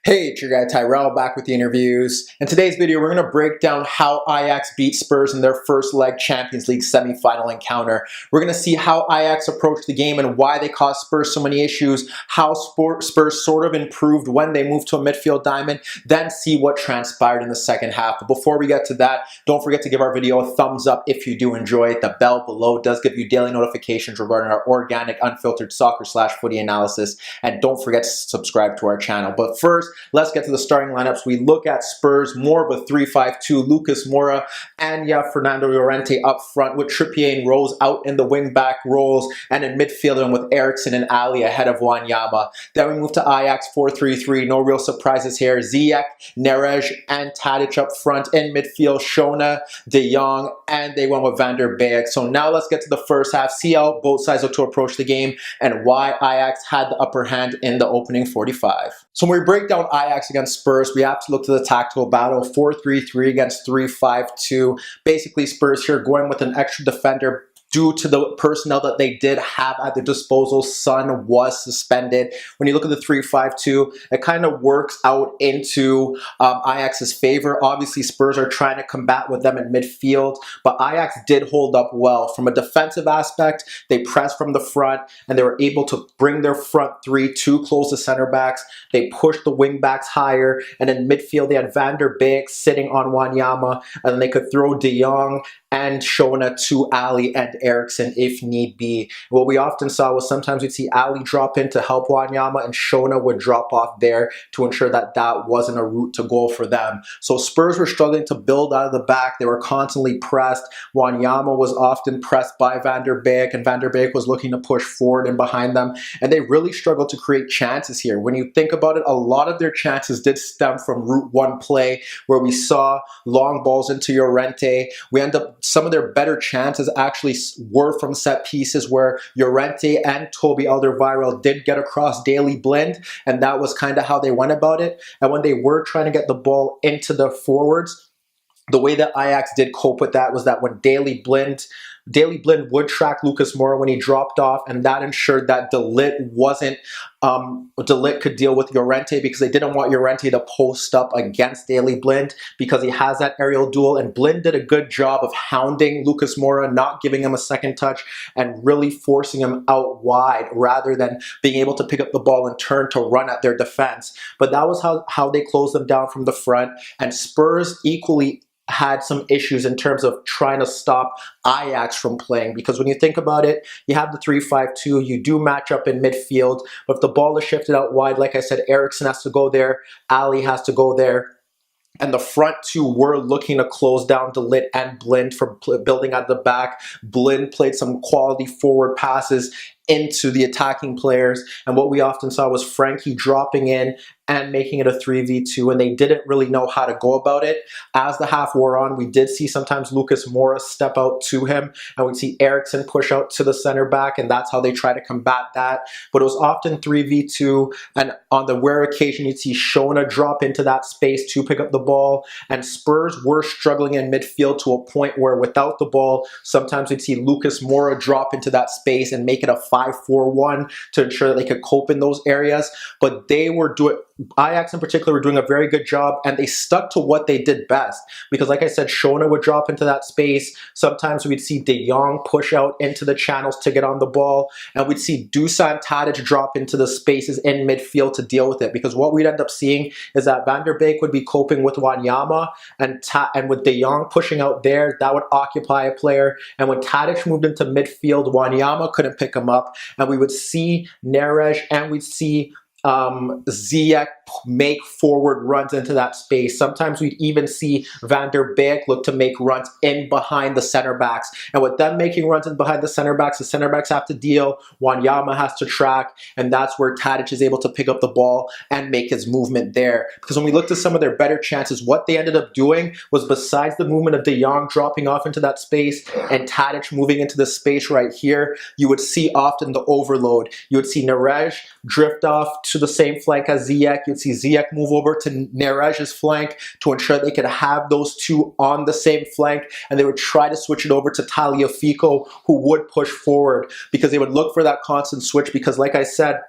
Hey, it's your guy Tyrrell back with the interviews. In today's video, we're going to break down how Ajax beat Spurs in their first leg Champions League semi-final encounter. We're going to see how Ajax approached the game and why they caused Spurs so many issues, how Spurs sort of improved when they moved to a midfield diamond, then see what transpired in the second half. But before we get to that, don't forget to give our video a thumbs up if you do enjoy it. The bell below does give you daily notifications regarding our organic, unfiltered soccer/footy analysis. And don't forget to subscribe to our channel. But first, let's get to the starting lineups. We look at Spurs, more of a 3-5-2. Lucas Moura and Fernando Llorente up front with Trippier and Rose out in the wing-back roles and in midfield and with Eriksen and Ali ahead of Wanyama. Then we move to Ajax 4-3-3. No real surprises here. Ziyech, Neres, and Tadic up front. In midfield, Shona, De Jong, and they went with Van der Beek. So now let's get to the first half, see how both sides look to approach the game and why Ajax had the upper hand in the opening 45. So when we break down Ajax against Spurs, we have to look to the tactical battle. 4-3-3 against 3-5-2. Basically, Spurs here going with an extra defender due to the personnel that they did have at their disposal. Son was suspended. When you look at the 3-5-2, it kind of works out into Ajax's favor. Obviously, Spurs are trying to combat with them in midfield, but Ajax did hold up well. From a defensive aspect, they pressed from the front, and they were able to bring their front three too close to center backs. They pushed the wing backs higher, and in midfield, they had Van der Beek sitting on Wanyama, and then they could throw De Jong and Shona to Ali and Eriksen if need be. What we often saw was sometimes we'd see Ali drop in to help Wanyama and Shona would drop off there to ensure that that wasn't a route to goal for them. So Spurs were struggling to build out of the back. They were constantly pressed. Wanyama was often pressed by Van der Beek, and Van der Beek was looking to push forward and behind them. And they really struggled to create chances here. When you think about it, a lot of their chances did stem from Route 1 play, where we saw long balls into Llorente. We end up some of their better chances actually were from set pieces where Llorente and Toby Alderweireld did get across Daley Blind, and that was kind of how they went about it. And when they were trying to get the ball into the forwards, the way that Ajax did cope with that was that when Daley Blind would track Lucas Moura when he dropped off, and that ensured that De Ligt could deal with Llorente because they didn't want Llorente to post up against Daley Blind because he has that aerial duel, and Blind did a good job of hounding Lucas Moura, not giving him a second touch and really forcing him out wide rather than being able to pick up the ball and turn to run at their defense. But that was how they closed them down from the front, and Spurs equally had some issues in terms of trying to stop Ajax from playing, because when you think about it, you have the 3-5-2, you do match up in midfield, but if the ball is shifted out wide, like I said, Eriksen has to go there, Ali has to go there, and the front two were looking to close down De Ligt and Blind from building out the back. Blind played some quality forward passes into the attacking players, and what we often saw was Frankie dropping in and making it a 3v2, and they didn't really know how to go about it. As the half wore on, we did see sometimes Lucas Moura step out to him, and we'd see Eriksen push out to the center back, and that's how they try to combat that. But it was often 3v2, and on the rare occasion, you'd see Shona drop into that space to pick up the ball, and Spurs were struggling in midfield to a point where without the ball, sometimes we'd see Lucas Moura drop into that space and make it a 5-4-1 to ensure that they could cope in those areas. But they were doing, Ajax in particular, were doing a very good job, and they stuck to what they did best. Because like I said, Shona would drop into that space. Sometimes we'd see De Jong push out into the channels to get on the ball, and we'd see Dusan Tadic drop into the spaces in midfield to deal with it. Because what we'd end up seeing is that Van der Beek would be coping with Wanyama, and with De Jong pushing out there, that would occupy a player. And when Tadic moved into midfield, Wanyama couldn't pick him up, and we would see Neres and we'd see Ziyech make forward runs into that space. Sometimes we'd even see Van der Beek look to make runs in behind the center backs. And with them making runs in behind the center backs have to deal, Wanyama has to track, and that's where Tadic is able to pick up the ball and make his movement there. Because when we looked at some of their better chances, what they ended up doing was, besides the movement of De Jong dropping off into that space and Tadic moving into the space right here, you would see often the overload. You would see Neres drift off to the same flank as Ziyech. You'd see Ziyech move over to Neres' flank to ensure they could have those two on the same flank, and they would try to switch it over to Tagliafico, who would push forward, because they would look for that constant switch, because like I said,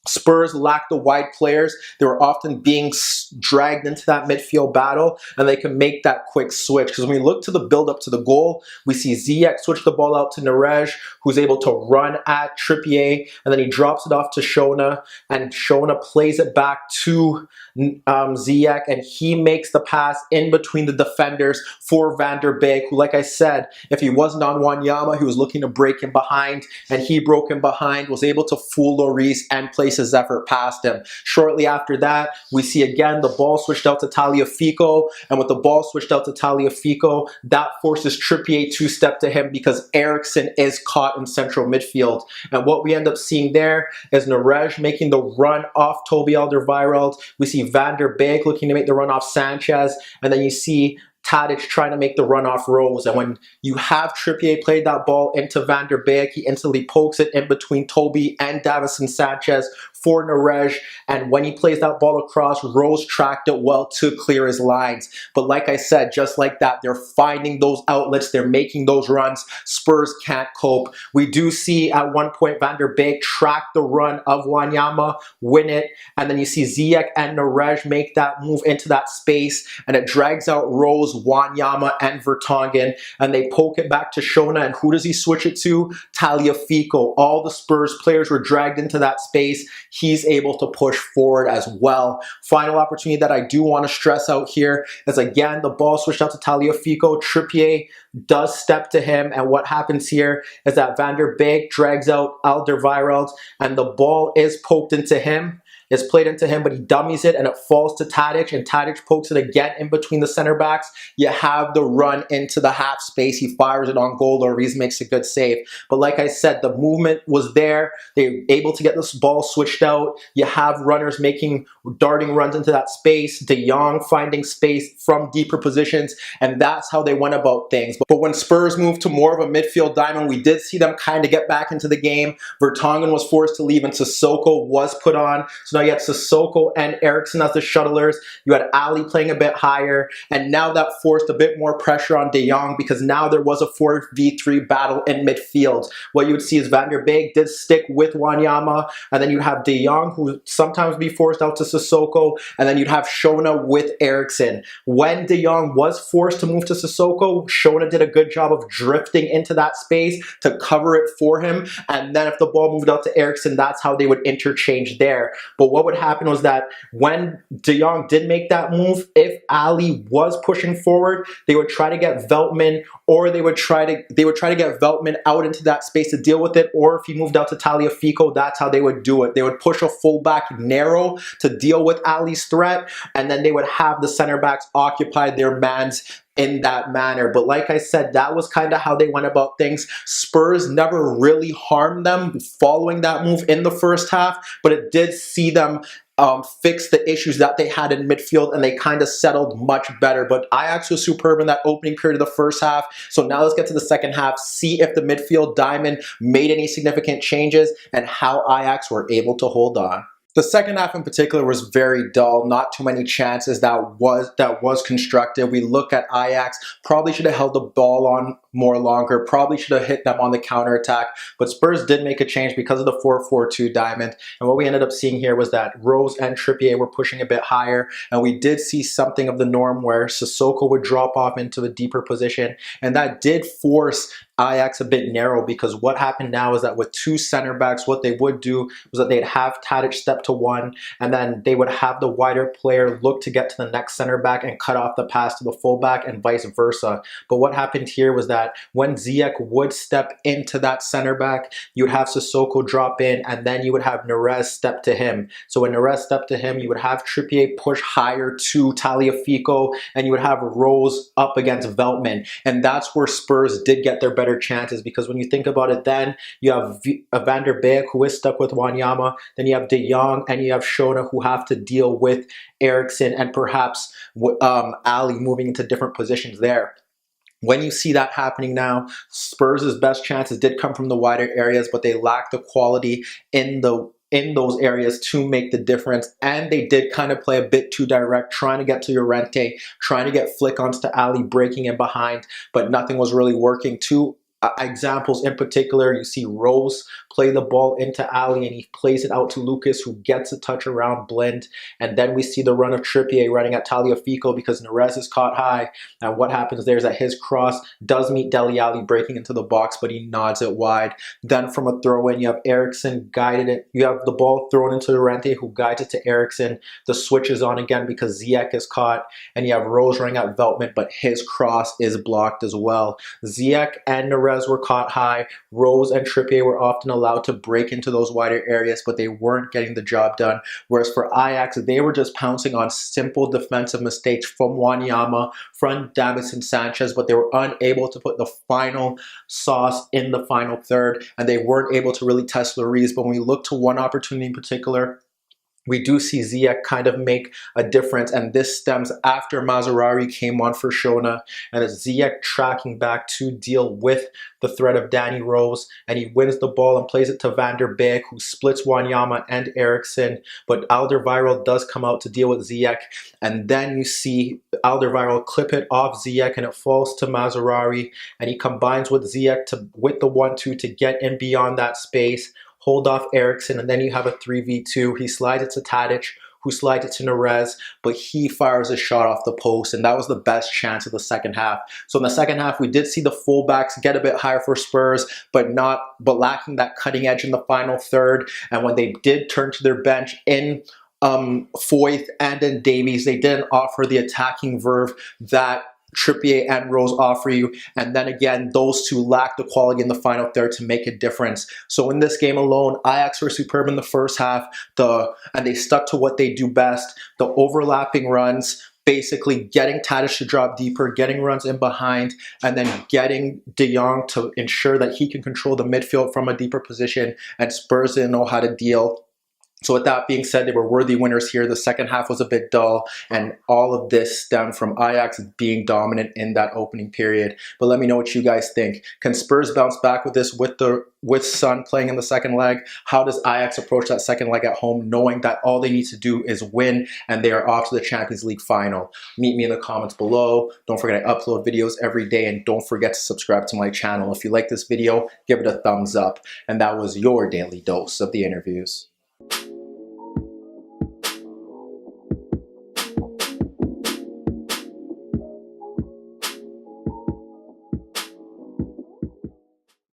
Spurs lacked the wide players. They were often being dragged into that midfield battle, and they can make that quick switch. Because when we look to the build up to the goal, we see Ziyech switch the ball out to Nerej, who's able to run at Trippier, and then he drops it off to Shona, and Shona plays it back to Ziyech, and he makes the pass in between the defenders for Van der Beek, who, like I said, if he wasn't on Wanyama, he was looking to break him behind, and he broke him behind, was able to fool Lloris and place his effort past him. Shortly after that, we see again the ball switched out to Tagliafico, and with the ball switched out to Tagliafico, that forces Trippier to step to him because Eriksen is caught in central midfield. And what we end up seeing there is Nerej making the run off Toby Alderweireld. We see Van der Beek looking to make the run off Sanchez, and then you see Tadic trying to make the run off Rose. And when you have Trippier play that ball into Van der Beek, he instantly pokes it in between Toby and Davison Sanchez for Nerej. And when he plays that ball across, Rose tracked it well to clear his lines. But like I said, just like that, they're finding those outlets. They're making those runs. Spurs can't cope. We do see at one point Van der Beek track the run of Wanyama, win it. And then you see Ziyech and Nerej make that move into that space. And it drags out Rose, Wanyama, and Vertonghen. And they poke it back to Shona. And who does he switch it to? Tagliafico. All the Spurs players were dragged into that space. He's able to push forward as well. Final opportunity that I do want to stress out here is, again, the ball switched out to Tagliafico. Trippier does step to him, and what happens here is that Van der Beek drags out Alderweireld, and the ball is poked into him. It's played into him, but he dummies it, and it falls to Tadic, and Tadic pokes it again in between the center backs. You have the run into the half space. He fires it on goal. Lloris makes a good save. But like I said, the movement was there. They were able to get this ball switched out. You have runners making darting runs into that space. De Jong finding space from deeper positions, and that's how they went about things. But when Spurs moved to more of a midfield diamond, we did see them kind of get back into the game. Vertonghen was forced to leave, and Sissoko was put on. So now you had Sissoko and Eriksen as the shuttlers. You had Ali playing a bit higher, and now that forced a bit more pressure on De Jong because now there was a 4v3 battle in midfield. What you would see is Van der Beek did stick with Wanyama, and then you'd have De Jong, who would sometimes be forced out to Sissoko, and then you'd have Shona with Eriksen. When De Jong was forced to move to Sissoko, Shona did a good job of drifting into that space to cover it for him, and then if the ball moved out to Eriksen, that's how they would interchange there. But what would happen was that when De Jong did make that move, if Ali was pushing forward, they would try to get Veltman, or they would try to get Veltman out into that space to deal with it, or if he moved out to Tagliafico, that's how they would do it. They would push a fullback narrow to deal with Ali's threat, and then they would have the center backs occupy their mans in that manner. But like I said, that was kind of how they went about things. Spurs never really harmed them following that move in the first half, but it did see them fix the issues that they had in midfield, and they kind of settled much better. But Ajax was superb in that opening period of the first half. So now let's get to the second half, see if the midfield diamond made any significant changes and how Ajax were able to hold on. The second half in particular was very dull, not too many chances that was constructive. We look at Ajax, probably should have held the ball on more longer, probably should have hit them on the counterattack, but Spurs did make a change because of the 4-4-2 diamond. And what we ended up seeing here was that Rose and Trippier were pushing a bit higher, and we did see something of the norm where Sissoko would drop off into a deeper position, and that did force Ajax a bit narrow, because what happened now is that with two center backs, what they would do was that they'd have Tadic step to one, and then they would have the wider player look to get to the next center back and cut off the pass to the fullback, and vice versa. But what happened here was that when Ziyech would step into that center back, you would have Sissoko drop in, and then you would have Neres step to him. So when Neres stepped to him, you would have Trippier push higher to Tagliafico, and you would have Rose up against Veltman. And that's where Spurs did get their better chances, because when you think about it, then you have Van der Beek, who is stuck with Wanyama, then you have De Jong, and you have Shona, who have to deal with Eriksen, and perhaps Ali moving into different positions there. When you see that happening now, Spurs' best chances did come from the wider areas, but they lacked the quality in those areas to make the difference, and they did kind of play a bit too direct, trying to get to Llorente, trying to get flick-ons to Ali, breaking in behind, but nothing was really working. Too examples in particular, you see Rose play the ball into Ali and he plays it out to Lucas, who gets a touch around Blind. And then we see the run of Trippier running at Tagliafico because Neres is caught high. And what happens there is that his cross does meet Dele Alli breaking into the box, but he nods it wide. Then from a throw-in, you have Eriksen guided it. You have the ball thrown into Llorente, who guides it to Eriksen. The switch is on again because Ziyech is caught. And you have Rose running at Veltman, but his cross is blocked as well. Ziyech and Neres were caught high. Rose and Trippier were often allowed to break into those wider areas, but they weren't getting the job done. Whereas for Ajax, they were just pouncing on simple defensive mistakes from Wanyama, from Davinson Sanchez, but they were unable to put the final sauce in the final third, and they weren't able to really test Lloris. But when we look to one opportunity in particular, we do see Ziyech kind of make a difference, and this stems after Mazraoui came on for Shona, and it's Ziyech tracking back to deal with the threat of Danny Rose, and he wins the ball and plays it to Van der Beek, who splits Wanyama and Eriksen, but Alderweireld does come out to deal with Ziyech, and then you see Alderweireld clip it off Ziyech, and it falls to Mazraoui, and he combines with Ziyech with the 1-2 to get in beyond that space, hold off Eriksen, and then you have a 3v2. He slides it to Tadic, who slides it to Neres, but he fires a shot off the post, and that was the best chance of the second half. So in the second half, we did see the fullbacks get a bit higher for Spurs, but lacking that cutting edge in the final third. And when they did turn to their bench in Foyth and in Davies, they didn't offer the attacking verve that Trippier and Rose offer you, and then again, those two lack the quality in the final third to make a difference. So in this game alone, Ajax were superb in the first half, and they stuck to what they do best, the overlapping runs, basically getting Tadic to drop deeper, getting runs in behind, and then getting De Jong to ensure that he can control the midfield from a deeper position, and Spurs didn't know how to deal. So with that being said, they were worthy winners here. The second half was a bit dull, and all of this stemmed from Ajax being dominant in that opening period. But let me know what you guys think. Can Spurs bounce back with this, with Son playing in the second leg? How does Ajax approach that second leg at home, knowing that all they need to do is win and they are off to the Champions League final? Meet me in the comments below. Don't forget I upload videos every day, and don't forget to subscribe to my channel. If you like this video, give it a thumbs up. And that was your daily dose of the interviews.